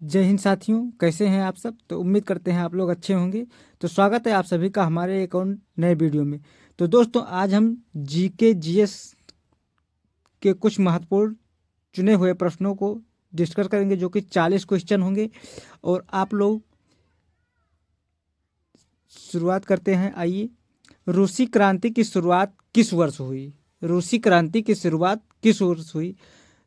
जय हिंद साथियों, कैसे हैं आप सब। तो उम्मीद करते हैं आप लोग अच्छे होंगे। तो स्वागत है आप सभी का हमारे एक और नए वीडियो में। तो दोस्तों, आज हम जीके जीएस के कुछ महत्वपूर्ण चुने हुए प्रश्नों को डिस्कस करेंगे, जो कि 40 क्वेश्चन होंगे। और आप लोग शुरुआत करते हैं। आइए, रूसी क्रांति की शुरुआत किस वर्ष हुई? रूसी क्रांति की शुरुआत किस वर्ष हुई?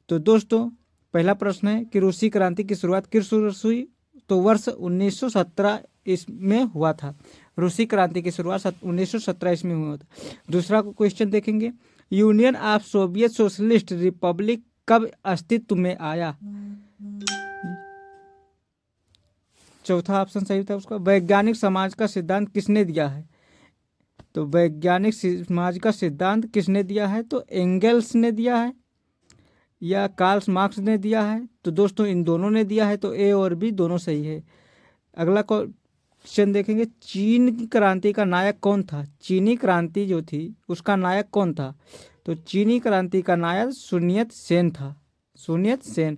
तो दोस्तों, पहला प्रश्न है कि रूसी क्रांति की शुरुआत किस वर्ष हुई? तो वर्ष 1917 इसमें हुआ था। रूसी क्रांति की शुरुआत 1917 ईस्वी में हुआ था। दूसरा क्वेश्चन देखेंगे, union of Soviet socialist Republic कब अस्तित्व में आया? चौथा ऑप्शन सही था उसका। वैज्ञानिक समाज का सिद्धांत किसने दिया है? तो वैज्ञानिक समाज का सिद्धांत किसने दिया है? तो एंगल्स ने दिया है या कार्ल मार्क्स ने दिया है? तो दोस्तों, इन दोनों ने दिया है, तो ए और बी दोनों सही है। अगला क्वेश्चन देखेंगे, चीन की क्रांति का नायक कौन था? चीनी क्रांति जो थी उसका नायक कौन था? तो चीनी क्रांति का नायक सुनियत सेन था। सुनियत सेन।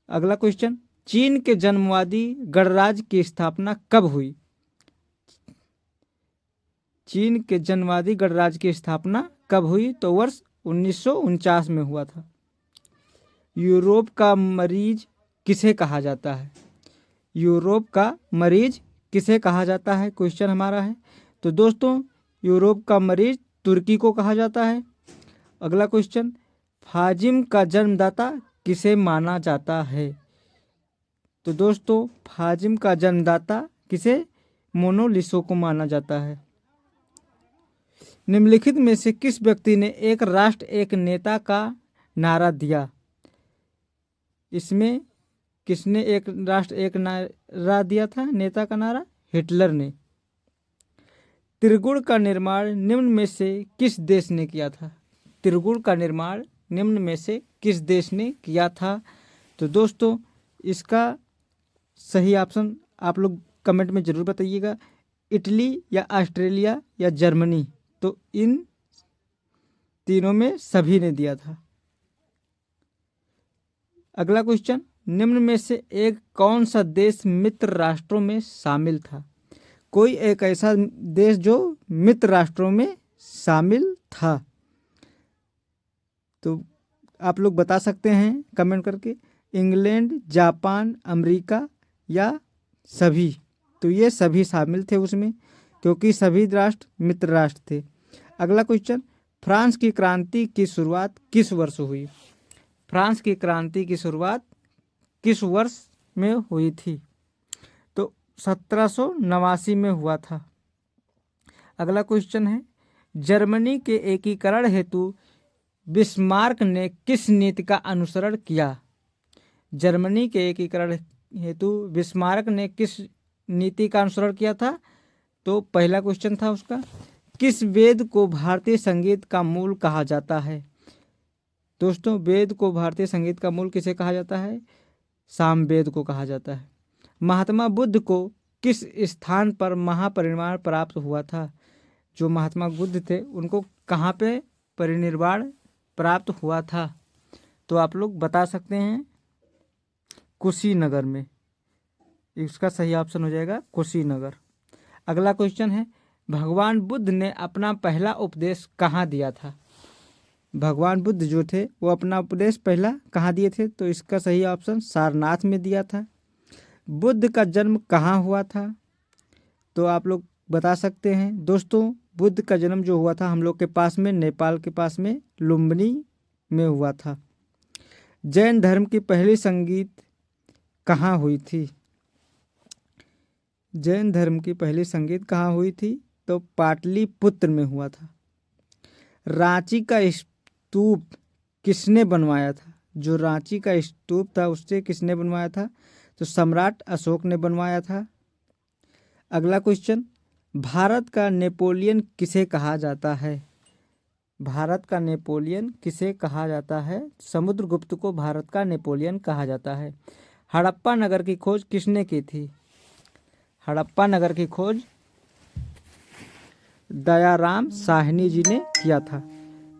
अगला क्वेश्चन, चीन के जन्मवादी गणराज्य की स्थापना कब हुई? चीन के जन्मवादी गणराज्य की स्थापना कब हुई? तो वर्ष 1949 में हुआ था। यूरोप का मरीज किसे कहा जाता है? यूरोप का मरीज किसे कहा जाता है, क्वेश्चन हमारा है। तो दोस्तों, यूरोप का मरीज तुर्की को कहा जाता है। अगला क्वेश्चन, फाजिम का जन्मदाता किसे माना जाता है? तो दोस्तों, फाजिम का जन्मदाता किसे? मोनालिसो को माना जाता है। निम्नलिखित में से किस व्यक्ति ने एक राष्ट्र एक नेता का नारा दिया? इसमें किसने एक राष्ट्र एक नारा दिया था, नेता का नारा? हिटलर ने। त्रिगुण का निर्माण निम्न में से किस देश ने किया था? त्रिगुण का निर्माण निम्न में से किस देश ने किया था? तो दोस्तों, इसका सही ऑप्शन आप लोग कमेंट में जरूर बताइएगा। इटली या ऑस्ट्रेलिया या जर्मनी, तो इन तीनों में सभी ने दिया था। अगला क्वेश्चन, निम्न में से एक कौन सा देश मित्र राष्ट्रों में शामिल था? कोई एक ऐसा देश जो मित्र राष्ट्रों में शामिल था। तो आप लोग बता सकते हैं कमेंट करके, इंग्लैंड, जापान, अमेरिका या सभी। तो ये सभी शामिल थे उसमें, क्योंकि सभी राष्ट्र मित्र राष्ट्र थे। अगला क्वेश्चन, फ्रांस की क्रांति की शुरुआत किस वर्ष हुई? फ्रांस की क्रांति की शुरुआत किस वर्ष में हुई थी? तो 1789 में हुआ था। अगला क्वेश्चन है, जर्मनी के एकीकरण हेतु बिस्मार्क ने किस नीति का अनुसरण किया? जर्मनी के एकीकरण हेतु बिस्मार्क ने किस नीति का अनुसरण किया था? तो पहला क्वेश्चन था उसका, किस वेद को भारतीय संगीत का मूल कहा जाता है? दोस्तों, वेद को भारतीय संगीत का मूल किसे कहा जाता है? सामवेद को कहा जाता है। महात्मा बुद्ध को किस स्थान पर महापरिनिर्वाण प्राप्त हुआ था? जो महात्मा बुद्ध थे उनको कहाँ पे परिनिर्वाण प्राप्त हुआ था? तो आप लोग बता सकते हैं, कुशीनगर में। इसका सही ऑप्शन हो जाएगा कुशीनगर। अगला क्वेश्चन है, भगवान बुद्ध ने अपना पहला उपदेश कहाँ दिया था? भगवान बुद्ध जो थे वो अपना उपदेश पहला कहाँ दिए थे? तो इसका सही ऑप्शन सारनाथ में दिया था। बुद्ध का जन्म कहाँ हुआ था? तो आप लोग बता सकते हैं। दोस्तों, बुद्ध का जन्म जो हुआ था हम लोग के पास में, नेपाल के पास में लुम्बिनी में हुआ था। जैन धर्म की पहली संगीत कहाँ हुई थी? जैन धर्म की पहली संगीत कहाँ हुई थी? तो पाटलिपुत्र में हुआ था। रांची का स्तूप किसने बनवाया था? जो रांची का स्तूप था उससे किसने बनवाया था? तो सम्राट अशोक ने बनवाया था। अगला क्वेश्चन, भारत का नेपोलियन किसे कहा जाता है? भारत का नेपोलियन किसे कहा जाता है? समुद्रगुप्त को भारत का नेपोलियन कहा जाता है। हड़प्पा नगर की खोज किसने की थी? हड़प्पा नगर की खोज दयाराम साहनी जी ने किया था।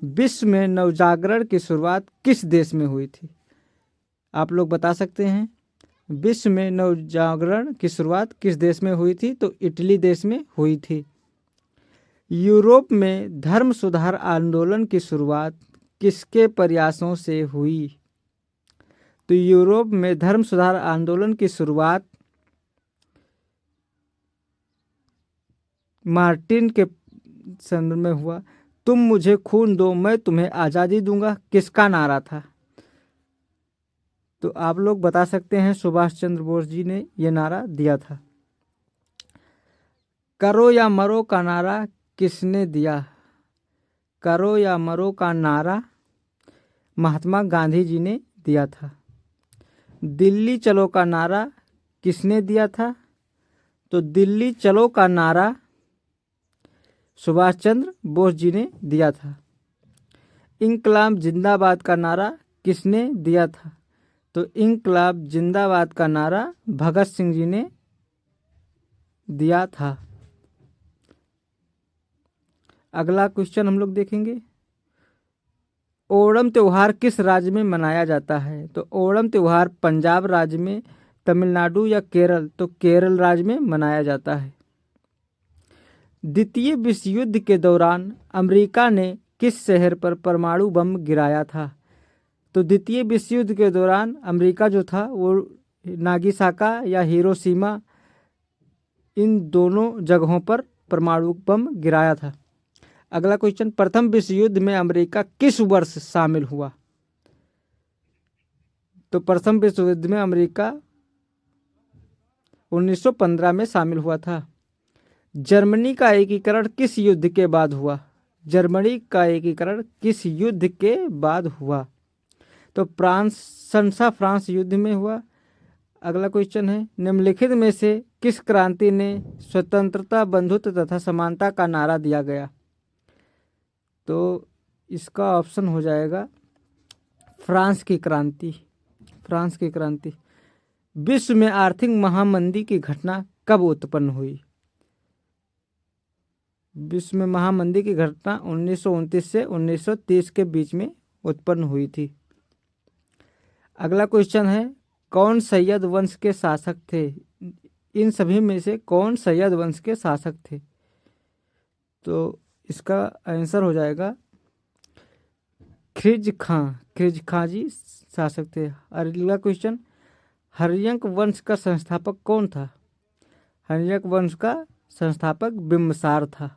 विश्व में नवजागरण की शुरुआत किस देश में हुई थी? आप लोग बता सकते हैं विश्व में नवजागरण की शुरुआत किस देश में हुई थी? तो इटली देश में हुई थी। यूरोप में धर्म सुधार आंदोलन की शुरुआत किसके प्रयासों से हुई? तो यूरोप में धर्म सुधार आंदोलन की शुरुआत मार्टिन के संदर्भ में हुआ। तुम मुझे खून दो मैं तुम्हें आज़ादी दूंगा किसका नारा था? तो आप लोग बता सकते हैं, सुभाष चंद्र बोस जी ने यह नारा दिया था। करो या मरो का नारा किसने दिया? करो या मरो का नारा महात्मा गांधी जी ने दिया था। दिल्ली चलो का नारा किसने दिया था? तो दिल्ली चलो का नारा सुभाष चंद्र बोस जी ने दिया था। इंकलाब जिंदाबाद का नारा किसने दिया था? तो इंकलाब जिंदाबाद का नारा भगत सिंह जी ने दिया था। अगला क्वेश्चन हम लोग देखेंगे, ओणम त्यौहार किस राज्य में मनाया जाता है? तो ओणम त्यौहार पंजाब राज्य में, तमिलनाडु या केरल? तो केरल राज्य में मनाया जाता है। द्वितीय विश्व युद्ध के दौरान अमेरिका ने किस शहर पर परमाणु बम गिराया था? तो द्वितीय विश्व युद्ध के दौरान अमेरिका जो था वो नागिसाका या हिरोशिमा इन दोनों जगहों पर परमाणु बम गिराया था। अगला क्वेश्चन, प्रथम विश्व युद्ध में अमेरिका किस वर्ष शामिल हुआ? तो प्रथम विश्व युद्ध में अमेरिका 1915 में शामिल हुआ था। जर्मनी का एकीकरण किस युद्ध के बाद हुआ? जर्मनी का एकीकरण किस युद्ध के बाद हुआ? तो फ्रांस युद्ध में हुआ। अगला क्वेश्चन है, निम्नलिखित में से किस क्रांति ने स्वतंत्रता, बंधुत्व तथा समानता का नारा दिया गया? तो इसका ऑप्शन हो जाएगा फ्रांस की क्रांति। फ्रांस की क्रांति। विश्व में आर्थिक महामंदी की घटना कब उत्पन्न हुई? विश्व में महामंदी की घटना 1929 से 1930 के बीच में उत्पन्न हुई थी। अगला क्वेश्चन है, कौन सैयद वंश के शासक थे? इन सभी में से कौन सैयद वंश के शासक थे? तो इसका आंसर हो जाएगा खिज खां जी शासक थे। अगला क्वेश्चन, हर्यक वंश का संस्थापक कौन था? हर्यक वंश का संस्थापक बिंबिसार था।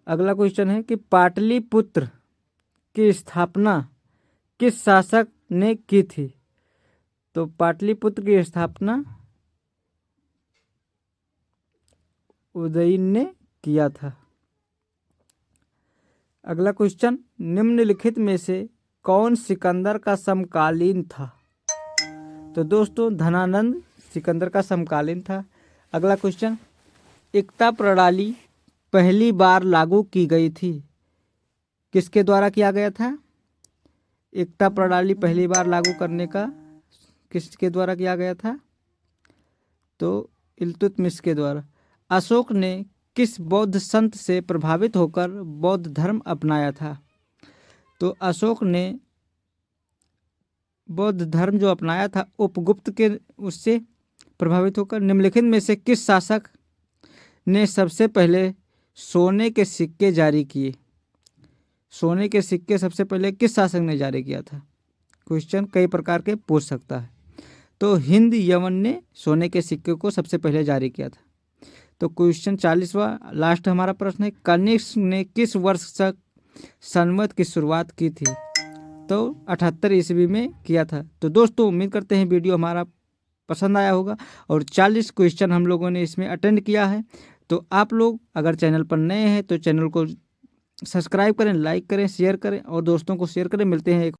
अगला क्वेश्चन है कि पाटलिपुत्र की स्थापना किस शासक ने की थी? तो पाटलिपुत्र की स्थापना उदयन ने किया था। अगला क्वेश्चन, निम्नलिखित में से कौन सिकंदर का समकालीन था? तो दोस्तों धनानंद सिकंदर का समकालीन था। अगला क्वेश्चन, एकता प्रणाली पहली बार लागू की गई थी, किसके द्वारा किया गया था? एकता प्रणाली पहली बार लागू करने का किसके द्वारा किया गया था? तो इल्तुतमिश के द्वारा। अशोक ने किस बौद्ध संत से प्रभावित होकर बौद्ध धर्म अपनाया था? तो अशोक ने बौद्ध धर्म जो अपनाया था उपगुप्त के उससे प्रभावित होकर। निम्नलिखित में से किस शासक ने सबसे पहले सोने के सिक्के जारी किए? सोने के सिक्के सबसे पहले किस शासक ने जारी किया था? क्वेश्चन कई प्रकार के पूछ सकता है। तो हिंद यवन ने सोने के सिक्के को सबसे पहले जारी किया था। तो क्वेश्चन 40वां लास्ट हमारा प्रश्न है, कनिष्क ने किस वर्ष तक संवत की शुरुआत की थी? तो 78 ईस्वी में किया था। तो दोस्तों उम्मीद करते हैं वीडियो हमारा पसंद आया होगा और 40 क्वेश्चन हम लोगों ने इसमें अटेंड किया है। तो आप लोग अगर चैनल पर नए हैं तो चैनल को सब्सक्राइब करें, लाइक करें, शेयर करें और दोस्तों को शेयर करें। मिलते हैं एक